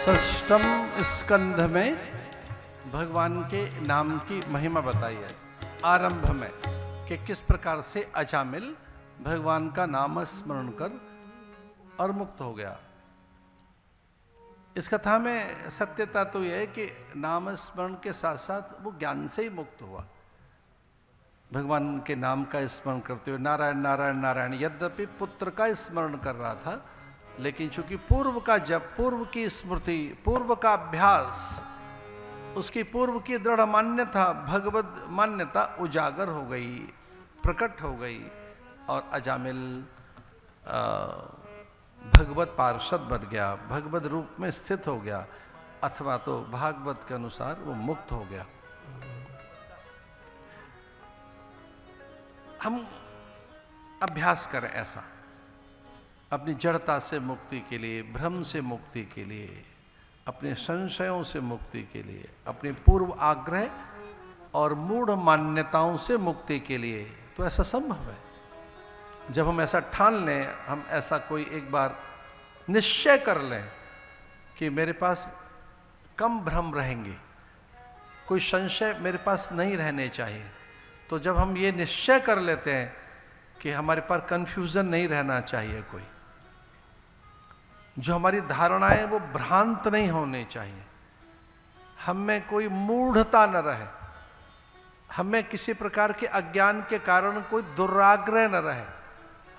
षष्ठम स्कंध में भगवान के नाम की महिमा बताई है। आरंभ में कि किस प्रकार से अजामिल भगवान का नाम स्मरण कर और मुक्त हो गया। इस कथा में सत्यता तो यह है कि नाम स्मरण के साथ साथ वो ज्ञान से ही मुक्त हुआ। भगवान के नाम का स्मरण करते हुए नारायण नारायण नारायण, यद्यपि पुत्र का स्मरण कर रहा था, लेकिन चूंकि पूर्व का जप, पूर्व की स्मृति, पूर्व का अभ्यास, उसकी पूर्व की दृढ़ मान्यता, भगवत मान्यता उजागर हो गई, प्रकट हो गई और अजामिल भगवत पार्षद बन गया, भगवत रूप में स्थित हो गया, अथवा तो भागवत के अनुसार वो मुक्त हो गया। हम अभ्यास करें ऐसा अपनी जड़ता से मुक्ति के लिए, भ्रम से मुक्ति के लिए, अपने संशयों से मुक्ति के लिए, अपने पूर्व आग्रह और मूढ़ मान्यताओं से मुक्ति के लिए। तो ऐसा संभव है जब हम ऐसा ठान लें, हम ऐसा कोई एक बार निश्चय कर लें कि मेरे पास कम भ्रम रहेंगे, कोई संशय मेरे पास नहीं रहने चाहिए। तो जब हम ये निश्चय कर लेते हैं कि हमारे पास कंफ्यूजन नहीं रहना चाहिए, कोई जो हमारी धारणाएं वो भ्रांत नहीं होनी चाहिए, हम में कोई मूढ़ता न रहे, हमें किसी प्रकार के अज्ञान के कारण कोई दुराग्रह न रहे,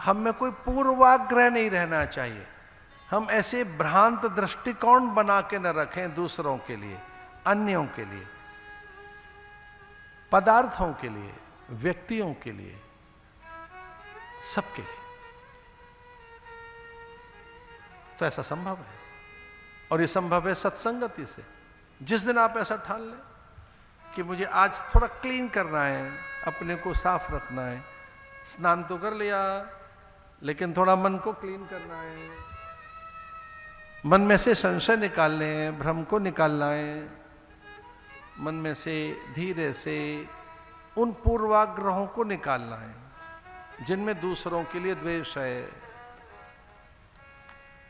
हम में कोई पूर्वाग्रह नहीं रहना चाहिए, हम ऐसे भ्रांत दृष्टिकोण बना के न रखें दूसरों के लिए, अन्यों के लिए, पदार्थों के लिए, व्यक्तियों के लिए, सबके लिए। तो ऐसा संभव है, और ये संभव है सत्संगति से। जिस दिन आप ऐसा ठान लें कि मुझे आज थोड़ा क्लीन करना है, अपने को साफ रखना है, स्नान तो कर लिया लेकिन थोड़ा मन को क्लीन करना है, मन में से संशय निकालने हैं, भ्रम को निकालना है, मन में से धीरे से उन पूर्वाग्रहों को निकालना है जिनमें दूसरों के लिए द्वेष है।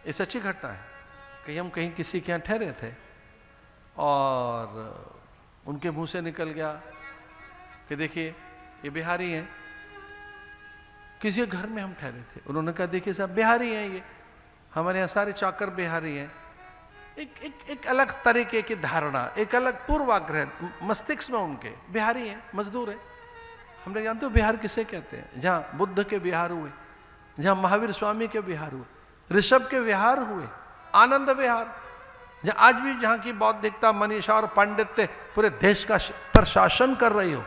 ये सच्ची घटना है कि हम कहीं किसी के यहाँ ठहरे थे और उनके मुंह से निकल गया कि देखिए ये बिहारी हैं। किसी घर में हम ठहरे थे, उन्होंने कहा देखिए साहब बिहारी हैं, ये हमारे यहाँ सारे चाकर बिहारी हैं। एक अलग तरीके की धारणा, एक अलग पूर्वाग्रह मस्तिष्क में उनके, बिहारी हैं, मजदूर हैं। हमने जानते हो बिहार किसे कहते हैं? जहाँ बुद्ध के विहार हुए, जहाँ महावीर स्वामी के विहार हुए, ऋषभ के विहार हुए, आनंद विहार, जहाँ आज भी जहाँ की बौद्धिकता, मनीषा और पांडित्य पूरे देश का प्रशासन कर रही हो।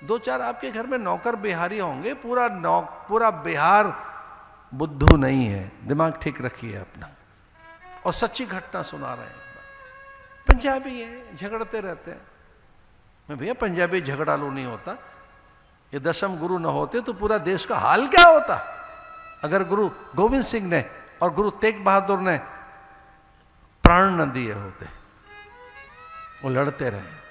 दो चार आपके घर में नौकर बिहारी होंगे, पूरा बिहार बुद्धू नहीं है। दिमाग ठीक रखिए अपना। और सच्ची घटना सुना रहे हैं। पंजाबी हैं, झगड़ते रहते हैं। मैं भैया पंजाबी झगड़ालू नहीं होता। ये 10वें गुरु न होते तो पूरा देश का हाल क्या होता। अगर गुरु गोविंद सिंह ने और गुरु तेग बहादुर ने प्राण न दिए होते, वो लड़ते रहे।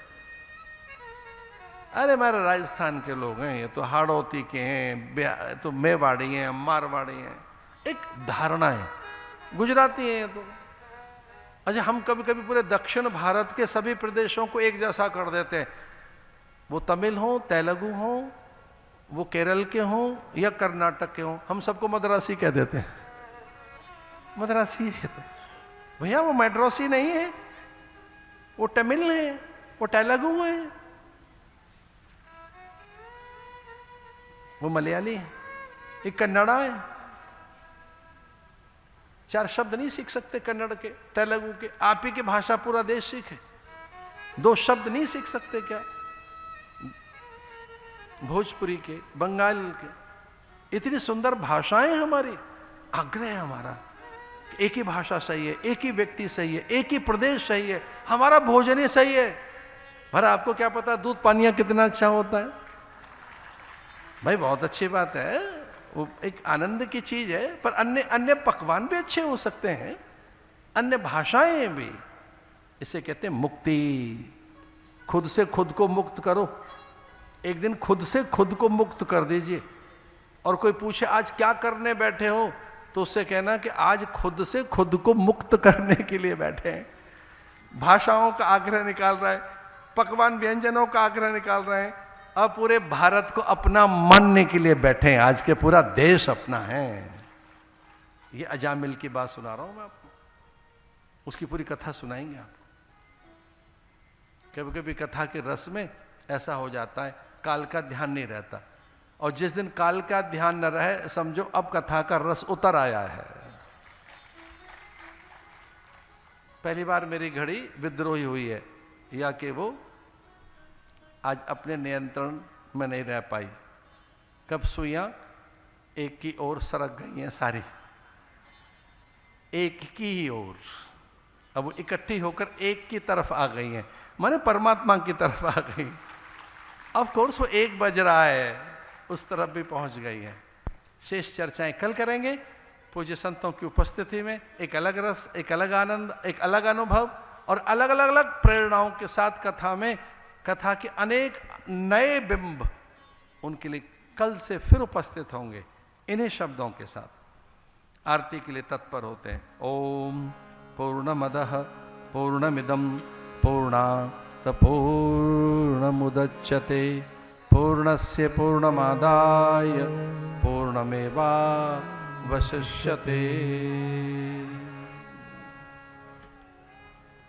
अरे हमारे राजस्थान के लोग हैं, ये तो हाड़ौती के हैं, तो मेवाड़ी हैं, मारवाड़ी हैं, एक धारणा है। गुजराती हैं तो अच्छा, हम कभी कभी पूरे दक्षिण भारत के सभी प्रदेशों को एक जैसा कर देते हैं। वो तमिल हो, तेलुगु हो, वो केरल के हों या कर्नाटक के हों, हम सबको मद्रासी कह देते हैं। मद्रासी है तो भैया वो मैड्रासी नहीं है, वो तमिल है, वो तेलुगु है, वो मलयाली है, एक कन्नड़ा है। 4 शब्द नहीं सीख सकते कन्नड़ के, तेलुगु के। आप ही की भाषा पूरा देश सीखे। 2 शब्द नहीं सीख सकते क्या? भोजपुरी के, बंगाल के। इतनी सुंदर भाषाएं हमारी। आग्रह हमारा एक ही भाषा सही है, एक ही व्यक्ति सही है, एक ही प्रदेश सही है, हमारा भोजन ही सही है। भरा आपको क्या पता दूध पानिया कितना अच्छा होता है? भाई बहुत अच्छी बात है, वो एक आनंद की चीज है। पर अन्य पकवान भी अच्छे हो सकते हैं, अन्य भाषाएं भी। इसे कहते हैं मुक्ति। खुद से खुद को मुक्त करो। एक दिन खुद से खुद को मुक्त कर दीजिए। और कोई पूछे आज क्या करने बैठे हो, तो उससे कहना कि आज खुद से खुद को मुक्त करने के लिए बैठे हैं। भाषाओं का आग्रह निकाल रहा है, पकवान व्यंजनों का आग्रह निकाल रहे हैं, अब पूरे भारत को अपना मानने के लिए बैठे हैं। आज के पूरा देश अपना है। ये अजामिल की बात सुना रहा हूं मैं आपको, उसकी पूरी कथा सुनाएंगे आपको। कभी कभी कथा के रस में ऐसा हो जाता है, काल का ध्यान नहीं रहता, और जिस दिन काल का ध्यान न रहे समझो अब कथा का रस उतर आया है। पहली बार मेरी घड़ी विद्रोही हुई है, या कि वो आज अपने नियंत्रण में नहीं रह पाई। कब सुइयां एक की ओर सरक गई हैं, सारी एक की ही ओर, अब वो इकट्ठी होकर एक की तरफ आ गई हैं, माने परमात्मा की तरफ आ गई। ऑफ कोर्स वो एक बज रहा है, उस तरफ भी पहुंच गई है। शेष चर्चाएं कल करेंगे पूज्य संतों की उपस्थिति में। एक अलग रस, एक अलग आनंद, एक अलग अनुभव और अलग अलग अलग प्रेरणाओं के साथ कथा में, कथा के अनेक नए बिंब उनके लिए कल से फिर उपस्थित होंगे इन्हीं शब्दों के साथ। आरती के लिए तत्पर होते हैं। ओम पूर्णमदः पूर्णमिदं पूर्णात् पूर्णमुदच्यते पूर्णस्य पूर्णमादाय पूर्णमेवावशिष्यते।